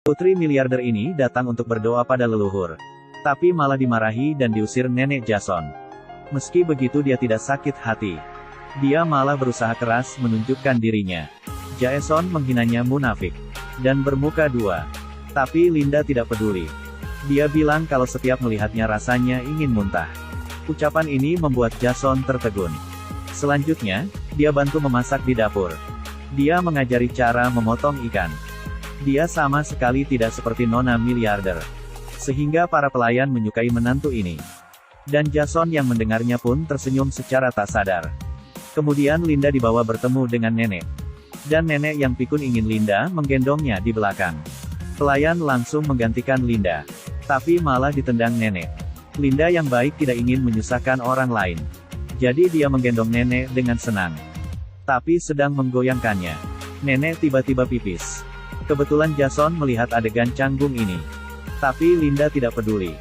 Putri miliarder ini datang untuk berdoa pada leluhur. Tapi malah dimarahi dan diusir nenek Jason. Meski begitu dia tidak sakit hati. Dia malah berusaha keras menunjukkan dirinya. Jason menghinanya munafik. Dan bermuka dua. Tapi Linda tidak peduli. Dia bilang kalau setiap melihatnya rasanya ingin muntah. Ucapan ini membuat Jason tertegun. Selanjutnya, dia bantu memasak di dapur. Dia mengajari cara memotong ikan. Dia sama sekali tidak seperti nona miliarder. Sehingga para pelayan menyukai menantu ini. Dan Jason yang mendengarnya pun tersenyum secara tak sadar. Kemudian Linda dibawa bertemu dengan nenek. Dan nenek yang pikun ingin Linda menggendongnya di belakang. Pelayan langsung menggantikan Linda. Tapi malah ditendang nenek. Linda yang baik tidak ingin menyusahkan orang lain. Jadi dia menggendong nenek dengan senang. Tapi sedang menggoyangkannya. Nenek tiba-tiba pipis. Kebetulan Jason melihat adegan canggung ini. Tapi Linda tidak peduli.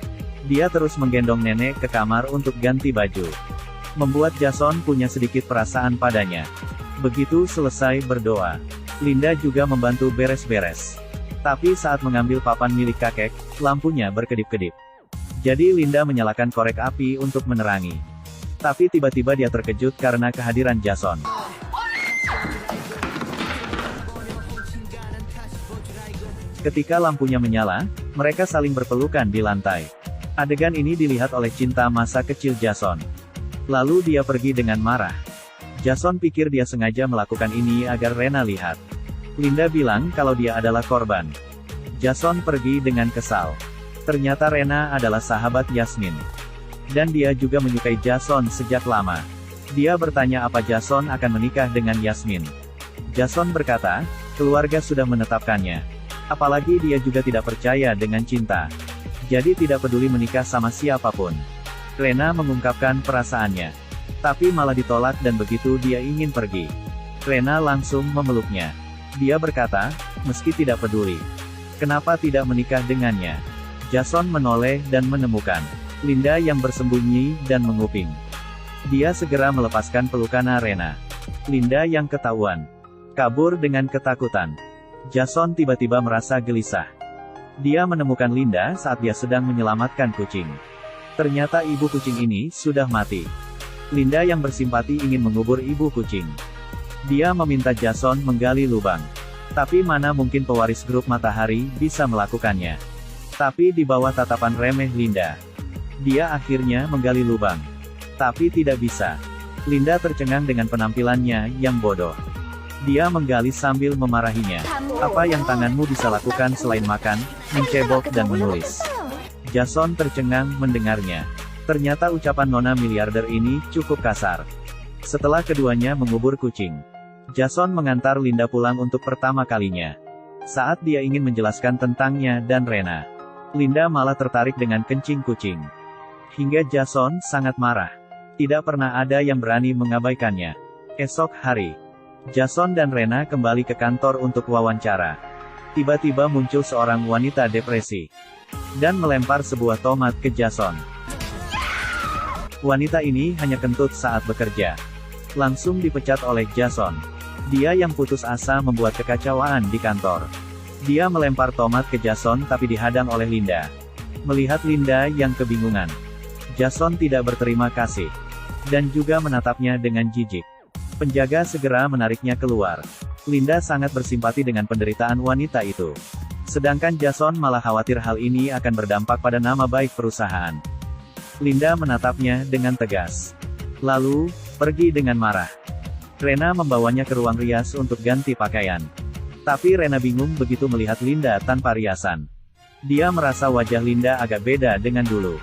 Dia terus menggendong nenek ke kamar untuk ganti baju. Membuat Jason punya sedikit perasaan padanya. Begitu selesai berdoa, Linda juga membantu beres-beres. Tapi saat mengambil papan milik kakek, lampunya berkedip-kedip. Jadi Linda menyalakan korek api untuk menerangi. Tapi tiba-tiba dia terkejut karena kehadiran Jason. Ketika lampunya menyala, mereka saling berpelukan di lantai. Adegan ini dilihat oleh cinta masa kecil Jason. Lalu dia pergi dengan marah. Jason pikir dia sengaja melakukan ini agar Rena lihat. Linda bilang kalau dia adalah korban. Jason pergi dengan kesal. Ternyata Rena adalah sahabat Yasmin. Dan dia juga menyukai Jason sejak lama. Dia bertanya apa Jason akan menikah dengan Yasmin. Jason berkata, keluarga sudah menetapkannya. Apalagi dia juga tidak percaya dengan cinta. Jadi tidak peduli menikah sama siapapun. Rena mengungkapkan perasaannya. Tapi malah ditolak dan begitu dia ingin pergi. Rena langsung memeluknya. Dia berkata, meski tidak peduli. Kenapa tidak menikah dengannya? Jason menoleh dan menemukan Linda yang bersembunyi dan menguping. Dia segera melepaskan pelukan Rena. Linda yang ketahuan kabur dengan ketakutan. Jason tiba-tiba merasa gelisah. Dia menemukan Linda saat dia sedang menyelamatkan kucing. Ternyata ibu kucing ini sudah mati. Linda yang bersimpati ingin mengubur ibu kucing. Dia meminta Jason menggali lubang. Tapi mana mungkin pewaris grup Matahari bisa melakukannya. Tapi di bawah tatapan remeh Linda, dia akhirnya menggali lubang. Tapi tidak bisa. Linda tercengang dengan penampilannya yang bodoh. Dia menggali sambil memarahinya. Apa yang tanganmu bisa lakukan selain makan, mencebok dan menulis? Jason tercengang mendengarnya. Ternyata ucapan nona miliarder ini cukup kasar. Setelah keduanya mengubur kucing, Jason mengantar Linda pulang untuk pertama kalinya. Saat dia ingin menjelaskan tentangnya dan Rena, Linda malah tertarik dengan kencing kucing. Hingga Jason sangat marah. Tidak pernah ada yang berani mengabaikannya. Esok hari, Jason dan Rena kembali ke kantor untuk wawancara. Tiba-tiba muncul seorang wanita depresi. Dan melempar sebuah tomat ke Jason. Wanita ini hanya kentut saat bekerja. Langsung dipecat oleh Jason. Dia yang putus asa membuat kekacauan di kantor. Dia melempar tomat ke Jason tapi dihadang oleh Linda. Melihat Linda yang kebingungan, Jason tidak berterima kasih. Dan juga menatapnya dengan jijik. Penjaga segera menariknya keluar. Linda sangat bersimpati dengan penderitaan wanita itu. Sedangkan Jason malah khawatir hal ini akan berdampak pada nama baik perusahaan. Linda menatapnya dengan tegas. Lalu, pergi dengan marah. Rena membawanya ke ruang rias untuk ganti pakaian. Tapi Rena bingung begitu melihat Linda tanpa riasan. Dia merasa wajah Linda agak beda dengan dulu.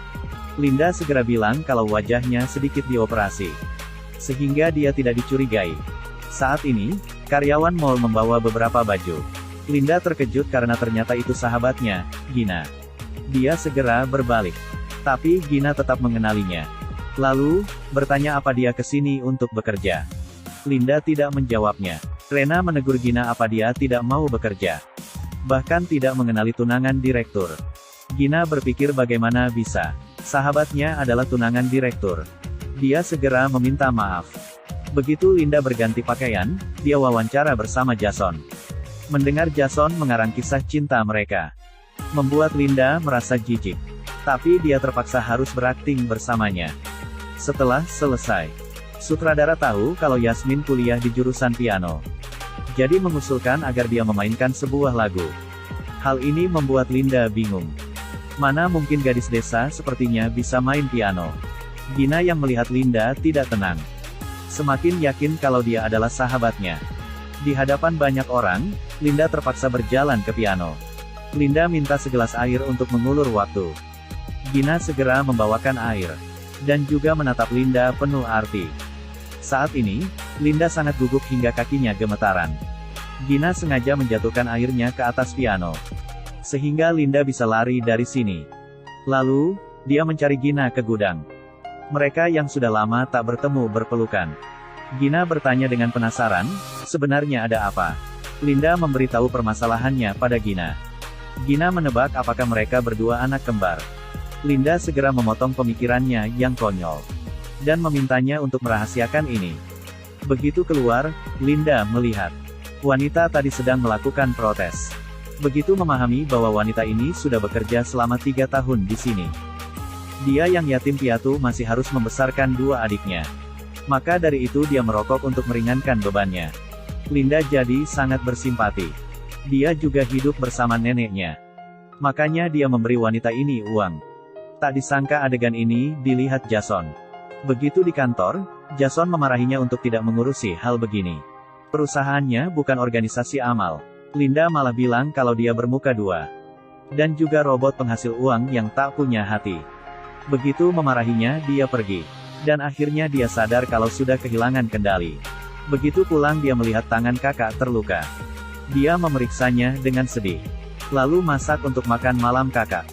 Linda segera bilang kalau wajahnya sedikit dioperasi. Sehingga dia tidak dicurigai. Saat ini, karyawan mall membawa beberapa baju. Linda terkejut karena ternyata itu sahabatnya, Gina. Dia segera berbalik. Tapi Gina tetap mengenalinya. Lalu, bertanya apa dia kesini untuk bekerja. Linda tidak menjawabnya. Rena menegur Gina apa dia tidak mau bekerja. Bahkan tidak mengenali tunangan direktur. Gina berpikir bagaimana bisa. Sahabatnya adalah tunangan direktur. Dia segera meminta maaf. Begitu Linda berganti pakaian, dia wawancara bersama Jason. Mendengar Jason mengarang kisah cinta mereka, membuat Linda merasa jijik. Tapi dia terpaksa harus berakting bersamanya. Setelah selesai, sutradara tahu kalau Yasmin kuliah di jurusan piano. Jadi mengusulkan agar dia memainkan sebuah lagu. Hal ini membuat Linda bingung. Mana mungkin gadis desa sepertinya bisa main piano. Gina yang melihat Linda tidak tenang. Semakin yakin kalau dia adalah sahabatnya. Di hadapan banyak orang, Linda terpaksa berjalan ke piano. Linda minta segelas air untuk mengulur waktu. Gina segera membawakan air, dan juga menatap Linda penuh arti. Saat ini, Linda sangat gugup hingga kakinya gemetaran. Gina sengaja menjatuhkan airnya ke atas piano, sehingga Linda bisa lari dari sini. Lalu, dia mencari Gina ke gudang. Mereka yang sudah lama tak bertemu berpelukan. Gina bertanya dengan penasaran, sebenarnya ada apa? Linda memberitahu permasalahannya pada Gina. Gina menebak apakah mereka berdua anak kembar. Linda segera memotong pemikirannya yang konyol, dan memintanya untuk merahasiakan ini. Begitu keluar, Linda melihat wanita tadi sedang melakukan protes. Begitu memahami bahwa wanita ini sudah bekerja selama 3 tahun di sini. Dia yang yatim piatu masih harus membesarkan 2 adiknya. Maka dari itu dia merokok untuk meringankan bebannya. Linda jadi sangat bersimpati. Dia juga hidup bersama neneknya. Makanya dia memberi wanita ini uang. Tak disangka adegan ini dilihat Jason. Begitu di kantor, Jason memarahinya untuk tidak mengurusi hal begini. Perusahaannya bukan organisasi amal. Linda malah bilang kalau dia bermuka 2. Dan juga robot penghasil uang yang tak punya hati. Begitu memarahinya, dia pergi. Dan akhirnya dia sadar kalau sudah kehilangan kendali. Begitu pulang dia melihat tangan kakak terluka. Dia memeriksanya dengan sedih. Lalu masak untuk makan malam kakak.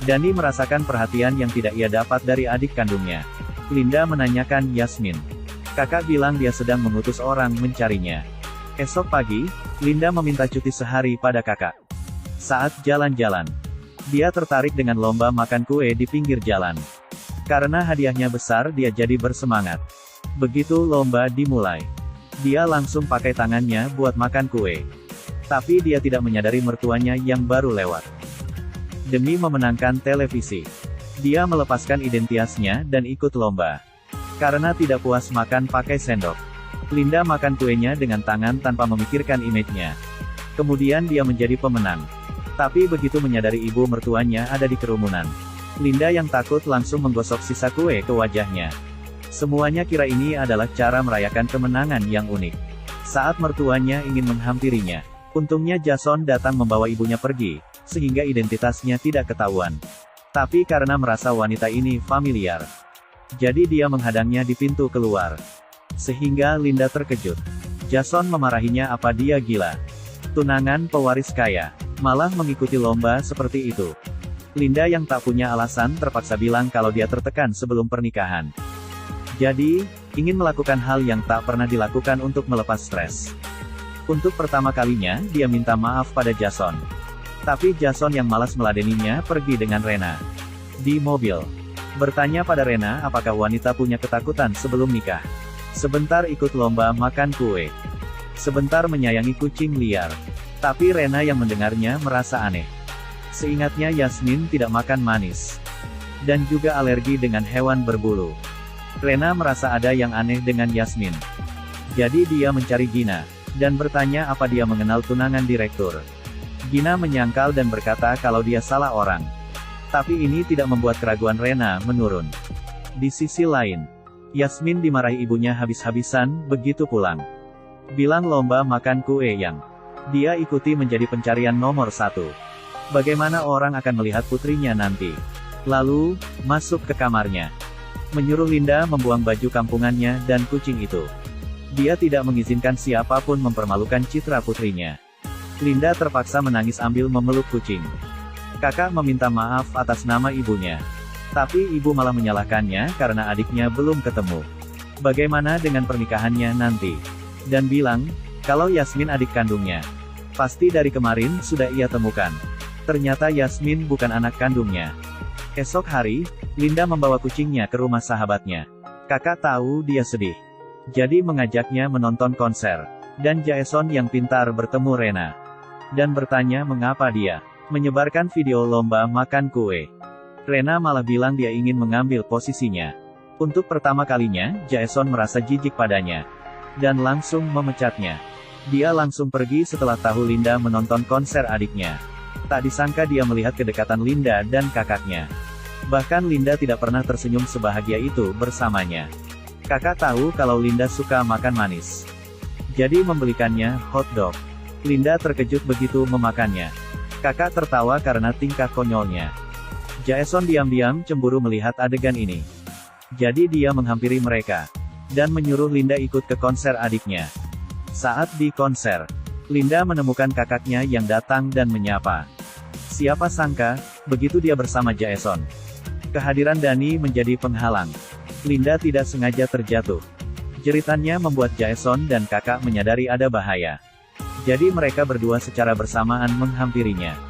Dani merasakan perhatian yang tidak ia dapat dari adik kandungnya. Linda menanyakan Yasmin. Kakak bilang dia sedang mengutus orang mencarinya. Esok pagi, Linda meminta cuti sehari pada kakak. Saat jalan-jalan, dia tertarik dengan lomba makan kue di pinggir jalan. Karena hadiahnya besar dia jadi bersemangat. Begitu lomba dimulai, dia langsung pakai tangannya buat makan kue. Tapi dia tidak menyadari mertuanya yang baru lewat. Demi memenangkan televisi, dia melepaskan identitasnya dan ikut lomba. Karena tidak puas makan pakai sendok, Linda makan kuenya dengan tangan tanpa memikirkan image-nya. Kemudian dia menjadi pemenang. Tapi begitu menyadari ibu mertuanya ada di kerumunan, Linda yang takut langsung menggosok sisa kue ke wajahnya. Semuanya kira ini adalah cara merayakan kemenangan yang unik. Saat mertuanya ingin menghampirinya, untungnya Jason datang membawa ibunya pergi, sehingga identitasnya tidak ketahuan. Tapi karena merasa wanita ini familiar, jadi dia menghadangnya di pintu keluar. Sehingga Linda terkejut. Jason memarahinya apa dia gila. Tunangan pewaris kaya, malah mengikuti lomba seperti itu. Linda yang tak punya alasan terpaksa bilang kalau dia tertekan sebelum pernikahan. Jadi, ingin melakukan hal yang tak pernah dilakukan untuk melepas stres. Untuk pertama kalinya, dia minta maaf pada Jason. Tapi Jason yang malas meladeninya pergi dengan Rena. Di mobil, bertanya pada Rena apakah wanita punya ketakutan sebelum nikah. Sebentar ikut lomba makan kue. Sebentar menyayangi kucing liar. Tapi Rena yang mendengarnya merasa aneh. Seingatnya Yasmin tidak makan manis. Dan juga alergi dengan hewan berbulu. Rena merasa ada yang aneh dengan Yasmin. Jadi dia mencari Gina, dan bertanya apa dia mengenal tunangan direktur. Gina menyangkal dan berkata kalau dia salah orang. Tapi ini tidak membuat keraguan Rena menurun. Di sisi lain, Yasmin dimarahi ibunya habis-habisan begitu pulang. Bilang lomba makan kue yang dia ikuti menjadi pencarian nomor 1. Bagaimana orang akan melihat putrinya nanti? Lalu, masuk ke kamarnya. Menyuruh Linda membuang baju kampungannya dan kucing itu. Dia tidak mengizinkan siapapun mempermalukan citra putrinya. Linda terpaksa menangis sambil memeluk kucing. Kakak meminta maaf atas nama ibunya. Tapi ibu malah menyalahkannya karena adiknya belum ketemu. Bagaimana dengan pernikahannya nanti? Dan bilang, kalau Yasmin adik kandungnya. Pasti dari kemarin sudah ia temukan. Ternyata Yasmin bukan anak kandungnya. Esok hari, Linda membawa kucingnya ke rumah sahabatnya. Kakak tahu dia sedih. Jadi mengajaknya menonton konser. Dan Jason yang pintar bertemu Rena. dan bertanya mengapa dia menyebarkan video lomba makan kue. Rena malah bilang dia ingin mengambil posisinya. Untuk pertama kalinya, Jaeson merasa jijik padanya, dan langsung memecatnya. Dia langsung pergi setelah tahu Linda menonton konser adiknya. Tak disangka dia melihat kedekatan Linda dan kakaknya. Bahkan Linda tidak pernah tersenyum sebahagia itu bersamanya. Kakak tahu kalau Linda suka makan manis, jadi membelikannya hotdog. Linda terkejut begitu memakannya. Kakak tertawa karena tingkah konyolnya. Jaeson diam-diam cemburu melihat adegan ini. Jadi dia menghampiri mereka, dan menyuruh Linda ikut ke konser adiknya. Saat di konser, Linda menemukan kakaknya yang datang dan menyapa. Siapa sangka, begitu dia bersama Jaeson, kehadiran Dani menjadi penghalang. Linda tidak sengaja terjatuh. Jeritannya membuat Jaeson dan kakak menyadari ada bahaya. Jadi mereka berdua secara bersamaan menghampirinya.